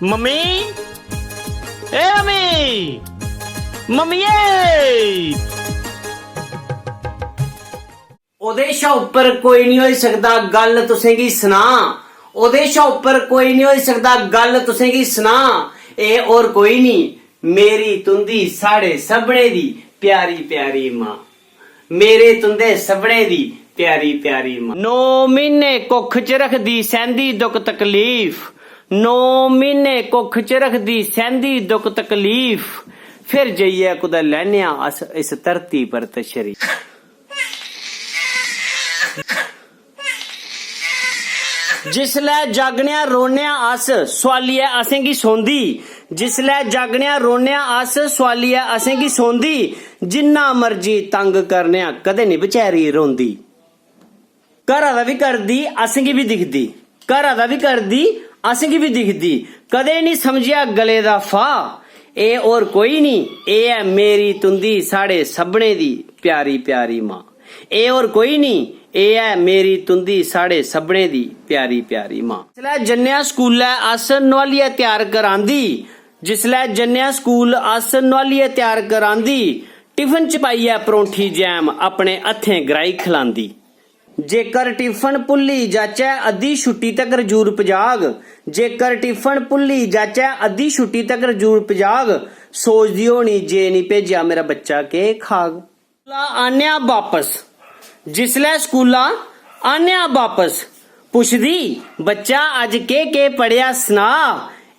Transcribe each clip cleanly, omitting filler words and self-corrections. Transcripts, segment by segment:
Mummy ए mummy मम्मीए ओदे शा उपर कोई नहीं हो सकता गल तुसें गी सुना ओदे शा उपर कोई नहीं हो सकता गल तुसें गी सुना ए और कोई नहीं मेरी तुंदी साढ़े सभने दी प्यारी प्यारी मां मेरे तुंदे सभने दी प्यारी प्यारी मां 9 महीने कुख च रखदी सहंदी दुख तकलीफ 9 महीने कुख च रखदी सहंदी दुख तकलीफ फिर जाइए कुदै लैने अस इस धरती पर तशरीफ जिसलै जागने रोने अस सोआलिए असेंगी सौंदी जिसलै जागने रोने अस सोआलिए असेंगी सौंदी जिन्ना मर्जी तंग करने कदे नहीं बेचारी रोंदी घरा दा भी करदी असेंगी भी दिखदी घरा दा भी करदी असेंगी भी दिखदी कदे नहीं समझिया गले दा फा ए और कोई नहीं ए है मेरी तुंदी साढ़े सभने दी प्यारी प्यारी मां ए और कोई नहीं ए है मेरी तुंदी साढ़े सभने दी प्यारी प्यारी मां जिसलै जन्नेआ स्कूल अस नोआलिए तैयार करांदी जिसलै जन्नेआ स्कूल अस नोआलिए तैयार करांदी टिफिन च पाइयै परौंठी जैम अपने हत्थें ग्राई खिलांदी जेकर टिफिन भुल्ली जाचै अद्धी छुट्टी तकर जरूर पजाग जेकर टिफिन भुल्ली जाचै अद्धी छुट्टी तकर जरूर पजाग सोचदी होनी जे नहीं भेजिया मेरा बच्चा के खाग आनेआ वापस जिसलै स्कूला आनेआ वापस पुछदी बच्चा अज के पढ़िया सना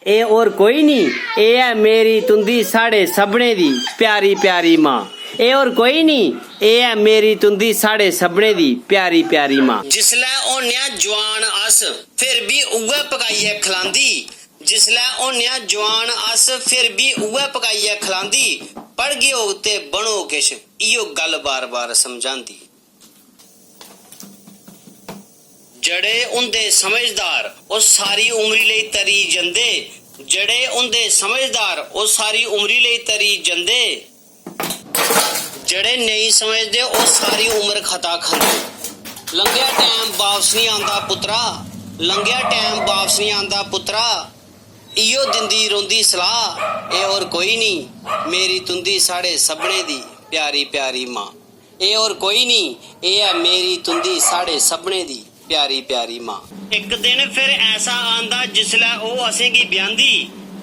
ए और कोई नहीं ए है मेरी तुंदी साढ़े सभने दी प्यारी प्यारी मां ए और कोई नहीं ए है मेरी तुंदी साढ़े सभने दी प्यारी प्यारी मां जिसलै होन्या जवान अस फिर भी उ'ऐ पकाइयै खलांदी जिसलै होन्या जवान अस फिर भी उ'ऐ पकाइयै खलांदी पढ़ गए हो ते बनो किश इयो गल बार बार समझांदी जड़े उंदे समझदार ओ सारी उमरी लेई तरी जंदे जड़े उंदे समझदार ओ सारी उमरी लेई तरी जंदे जड़े नहीं समझदे ओ सारी उम्र खता खंदे लंघिया टाइम वापस नहीं आंदा पुत्रा लंघिया टाइम वापस नहीं आंदा पुत्रा इयो दिंदी रोंदी सलाह ए और कोई नहीं मेरी तुंदी साढ़े सभने दी प्यारी प्यारी मां ए और कोई नहीं ए है मेरी तुंदी साढ़े सभने दी प्यारी प्यारी मां एक दिन फिर ऐसा आंदा जिसलै ओ असेंगी ब्यांदी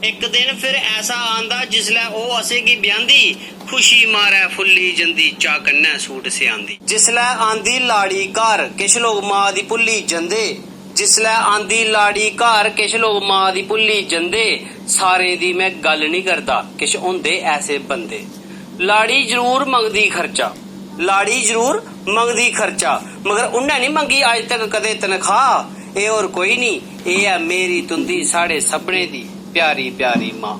एक दिन फिर ऐसा आंदा जिसलै ओ असेंगी ब्यांदी खुशी मारै फुल्ली जंदी चा कन्नै सूट सियांदी जिसलै आंदी लाड़ी घर किश लोग मां दी भुल्ली जंदे जिसलै आंदी लाड़ी घर किश लोग मां दी भुल्ली जंदे सारे दी मैं गल नहीं करदा किश होंदे ऐसे बंदे लाड़ी जरूर मंगदी खर्चा लाड़ी जरूर मंगदी खर्चा मगर उन्हें नहीं मंगी अज तक कदे तनखा ए और कोई नहीं ए है मेरी तुंदी साढ़े सभने दी प्यारी प्यारी मां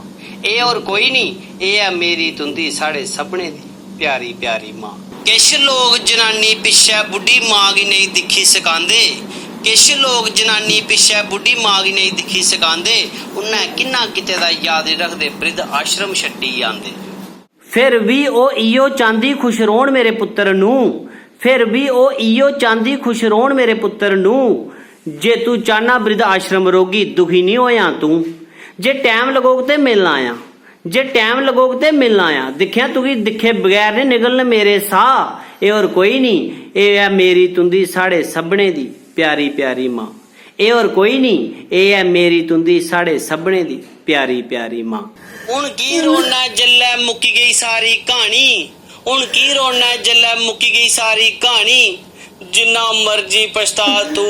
ए और कोई नहीं ए है मेरी तुंदी साढ़े सभने दी प्यारी प्यारी मां किश लोग जनानी पिछे बुढ़ी मां गी नहीं दिखी सकांदे किश लोग जनानी पिछे बुढ़ी मां गी नहीं दिखी सकांदे उन्हें किन्ना किते दा याद नहीं रखदे वृद्ध आश्रम छड्डी आंदे फिर भी ओ इयो चांदी खुश रोण मेरे पुत्तर नू फिर भी ओ इयो चांदी खुश रोण मेरे पुत्तर नू जे तू चाहना वृद्ध आश्रम रोगी दुखी नहीं होया तू जे टाइम लगोग ते मिलना आया जे टाइम लगोग ते मिलना आया दिखिया तुगी दिखे बगैर नहीं निकलने मेरे साह ए और कोई नहीं ए है मेरी तुंदी साढ़े सभने दी प्यारी प्यारी मां ए और कोई नहीं ए है मेरी तुंदी साढ़े सभने दी प्यारी प्यारी मां हुण की रोना जल्लै मुक्की गई सारी कहानी हुण की रोना जल्लै मुक्की गई सारी कहानी जिन्ना मर्जी पछता तू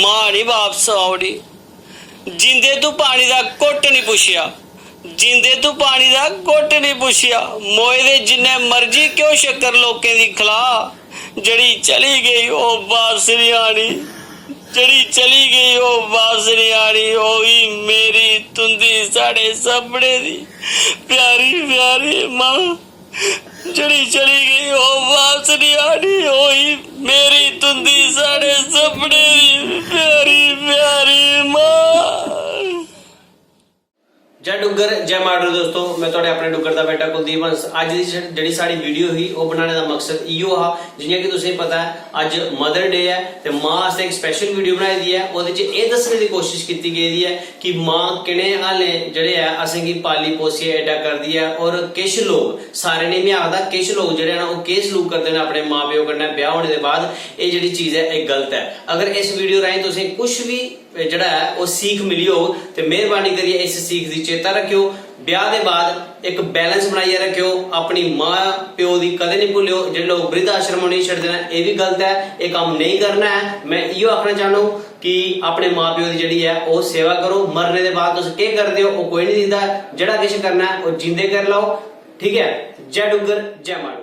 मां नहीं वापस आवड़ी जिंदे तू पानी दा घुट नहीं पुछया जिंदे तू पानी दा घुट नहीं पुछया मोए दे जिन्ने मर्जी क्यों शक्कर लोकें दी खला जड़ी चली गई ओ वापस नहीं आनी जड़ी चली गई ओ वापस नहीं आनी ओही मेरी तुंदी साढ़े सभने दी प्यारी प्यारी मां जड़ी चली गई ओ वापस नहीं आनी ओही मेरी तुंदी साढ़े सभने दी प्यारी प्यारी मां जड़ डुगर जय माडू दोस्तों, मैं थोड़े अपने डुगर का बेटा कुलदीप हंस। अज की जी साड़ी वीडियो हुई वो बनाने का मकसद इो हा, जियां कि तुसें पता है अज मदर डे है तो मां वास्ते एक स्पेशल वीडियो बनाई दी है। वो दसने की कोशिश की गई है कि मां किने हाले जड़े है असेंगी पाली पोसी एडा कर दी है। और किश लोग, सारे नहीं मैं आखदा, किश लोग जड़े ना वो केस सलूक करते हैं अपने मां प्यो कन्नै ब्याह होने के बाद। ये जी चीज है ये गलत है। अगर इस वीडियो राਹੀਂ तुसें कुछ भी जड़ा है वो सीख मिली हो तो मेहरबानी करिए इस सीख की चेता रखियो। ब्याह के बाद एक बैलेंस बनाइए रखियो, अपनी मां प्यो की कदे नहीं भूलियो। जो लोग वृद्ध आश्रम नहीं छड्डदे ने ये भी गलत है, ये काम नहीं करना है। मैं इो आखना चाहना हूं कि अपने मां प्यो की जी है वो सेवा करो। मरने के बाद तुम क्या करते हो वो कोई नहीं दिंदा, जड़ा किश करना है वो जींदे कर लो। ठीक है, जय डुगर जय माडू।